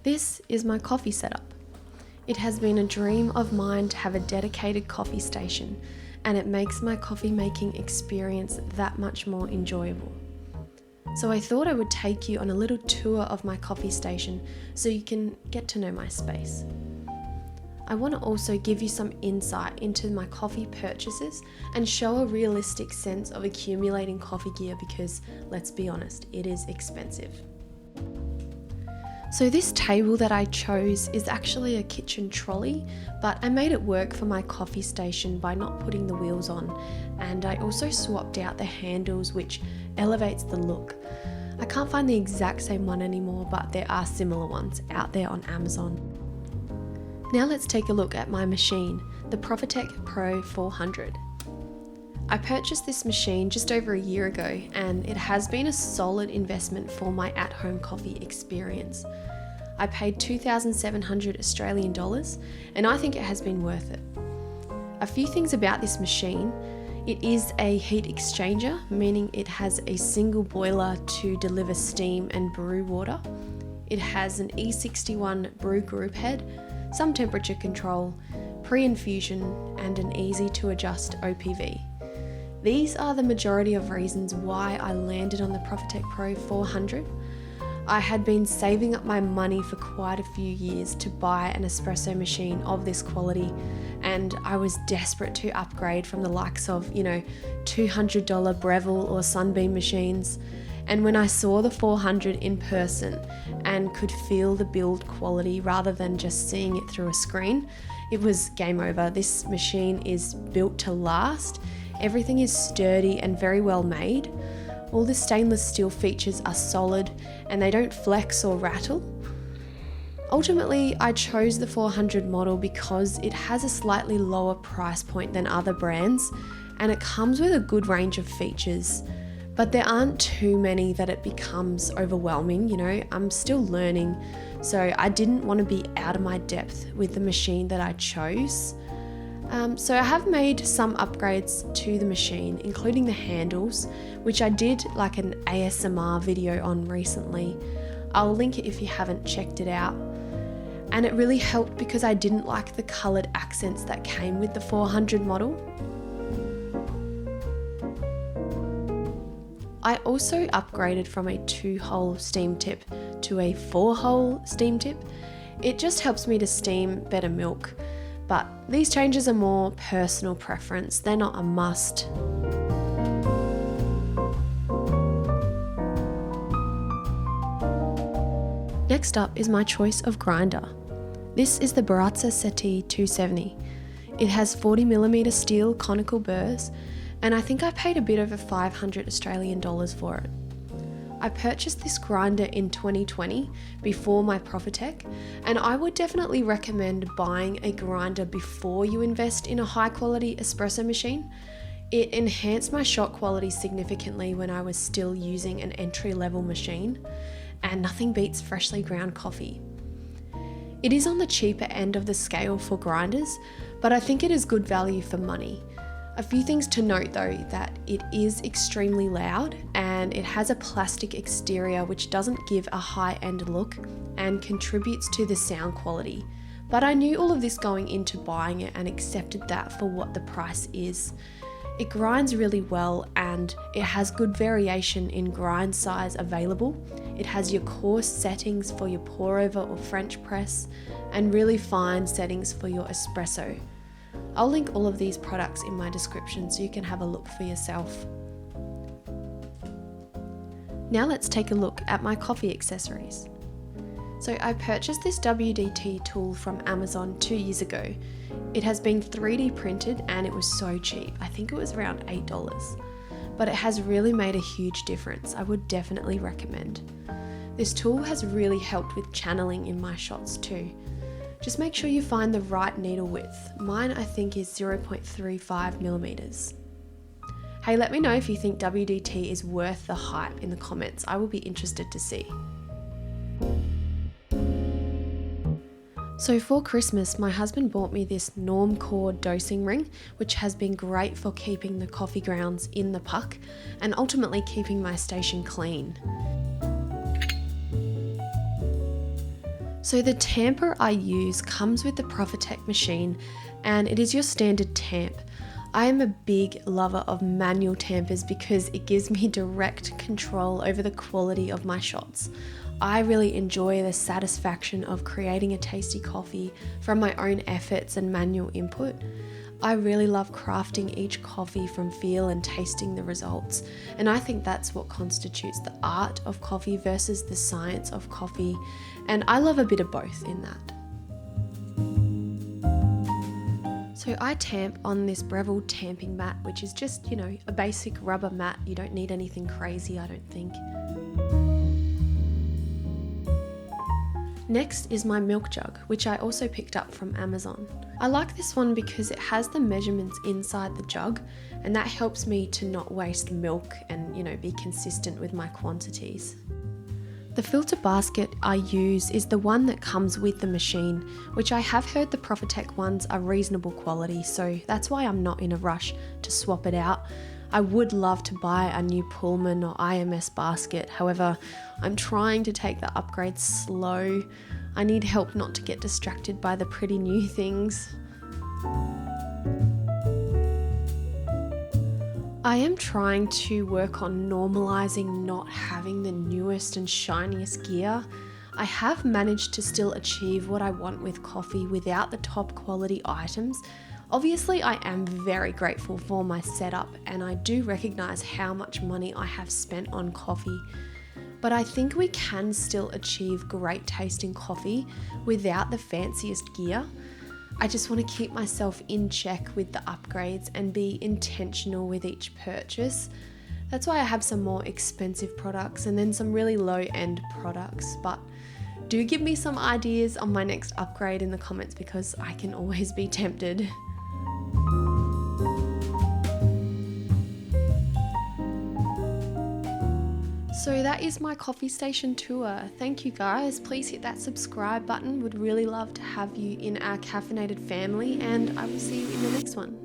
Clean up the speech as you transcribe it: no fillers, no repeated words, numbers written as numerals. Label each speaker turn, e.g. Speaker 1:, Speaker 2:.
Speaker 1: This is my coffee setup. It has been a dream of mine to have a dedicated coffee station, and it makes my coffee making experience that much more enjoyable. So I thought I would take you on a little tour of my coffee station so you can get to know my space. I want to also give you some insight into my coffee purchases and show a realistic sense of accumulating coffee gear because, let's be honest, it is expensive. So this table that I chose is actually a kitchen trolley, but I made it work for my coffee station by not putting the wheels on, and I also swapped out the handles, which elevates the look. I can't find the exact same one anymore, but there are similar ones out there on Amazon. Now let's take a look at my machine, the Profitec Pro 400. I purchased this machine just over a year ago, and it has been a solid investment for my at-home coffee experience. I paid 2,700 Australian dollars, and I think it has been worth it. A few things about this machine: it is a heat exchanger, meaning it has a single boiler to deliver steam and brew water. It has an E61 brew group head, some temperature control, pre-infusion, and an easy to adjust OPV. These are the majority of reasons why I landed on the Profitec Pro 400. I had been saving up my money for quite a few years to buy an espresso machine of this quality, and I was desperate to upgrade from the likes of, $200 Breville or Sunbeam machines. And when I saw the 400 in person and could feel the build quality rather than just seeing it through a screen, it was game over. This machine is built to last. Everything is sturdy and very well made. All the stainless steel features are solid and they don't flex or rattle. Ultimately, I chose the 400 model because it has a slightly lower price point than other brands, and it comes with a good range of features. But there aren't too many that it becomes overwhelming, I'm still learning, so I didn't want to be out of my depth with the machine that I chose. So I have made some upgrades to the machine, including the handles, which I did like an ASMR video on recently. I'll link it if you haven't checked it out. And it really helped because I didn't like the coloured accents that came with the 400 model. I also upgraded from a 2-hole steam tip to a 4-hole steam tip. It just helps me to steam better milk, but these changes are more personal preference, they're not a must. Next up is my choice of grinder. This is the Baratza Sette 270. It has 40mm steel conical burrs, and I think I paid a bit over 500 Australian dollars for it. I purchased this grinder in 2020 before my Profitec, and I would definitely recommend buying a grinder before you invest in a high quality espresso machine. It enhanced my shot quality significantly when I was still using an entry level machine, and nothing beats freshly ground coffee. It is on the cheaper end of the scale for grinders, but I think it is good value for money. A few things to note though, that it is extremely loud and it has a plastic exterior which doesn't give a high-end look and contributes to the sound quality. But I knew all of this going into buying it and accepted that for what the price is. It grinds really well and it has good variation in grind size available. It has your coarse settings for your pour over or French press and really fine settings for your espresso. I'll link all of these products in my description so you can have a look for yourself. Now let's take a look at my coffee accessories. So I purchased this WDT tool from Amazon 2 years ago. It has been 3D printed and it was so cheap. I think it was around $8, but it has really made a huge difference. I would definitely recommend. This tool has really helped with channeling in my shots too. Just make sure you find the right needle width. Mine I think is 0.35mm. Hey, let me know if you think WDT is worth the hype in the comments. I will be interested to see. So for Christmas, my husband bought me this Normcore dosing ring, which has been great for keeping the coffee grounds in the puck and ultimately keeping my station clean. So the tamper I use comes with the Profitec machine, and it is your standard tamp. I am a big lover of manual tampers because it gives me direct control over the quality of my shots. I really enjoy the satisfaction of creating a tasty coffee from my own efforts and manual input. I really love crafting each coffee from feel and tasting the results, and I think that's what constitutes the art of coffee versus the science of coffee, and I love a bit of both in that. So I tamp on this Breville tamping mat, which is just, a basic rubber mat. You don't need anything crazy, I don't think. Next is my milk jug, which I also picked up from Amazon. I like this one because it has the measurements inside the jug, and that helps me to not waste milk and, be consistent with my quantities. The filter basket I use is the one that comes with the machine, which I have heard the Profitec ones are reasonable quality, so that's why I'm not in a rush to swap it out. I would love to buy a new Pullman or IMS basket, however, I'm trying to take the upgrades slow. I need help not to get distracted by the pretty new things. I am trying to work on normalizing not having the newest and shiniest gear. I have managed to still achieve what I want with coffee without the top quality items. Obviously, I am very grateful for my setup, and I do recognize how much money I have spent on coffee. But I think we can still achieve great tasting coffee without the fanciest gear. I just want to keep myself in check with the upgrades and be intentional with each purchase. That's why I have some more expensive products and then some really low-end products. But do give me some ideas on my next upgrade in the comments because I can always be tempted. So that is my coffee station tour. Thank you guys. Please hit that subscribe button. Would really love to have you in our caffeinated family, and I will see you in the next one.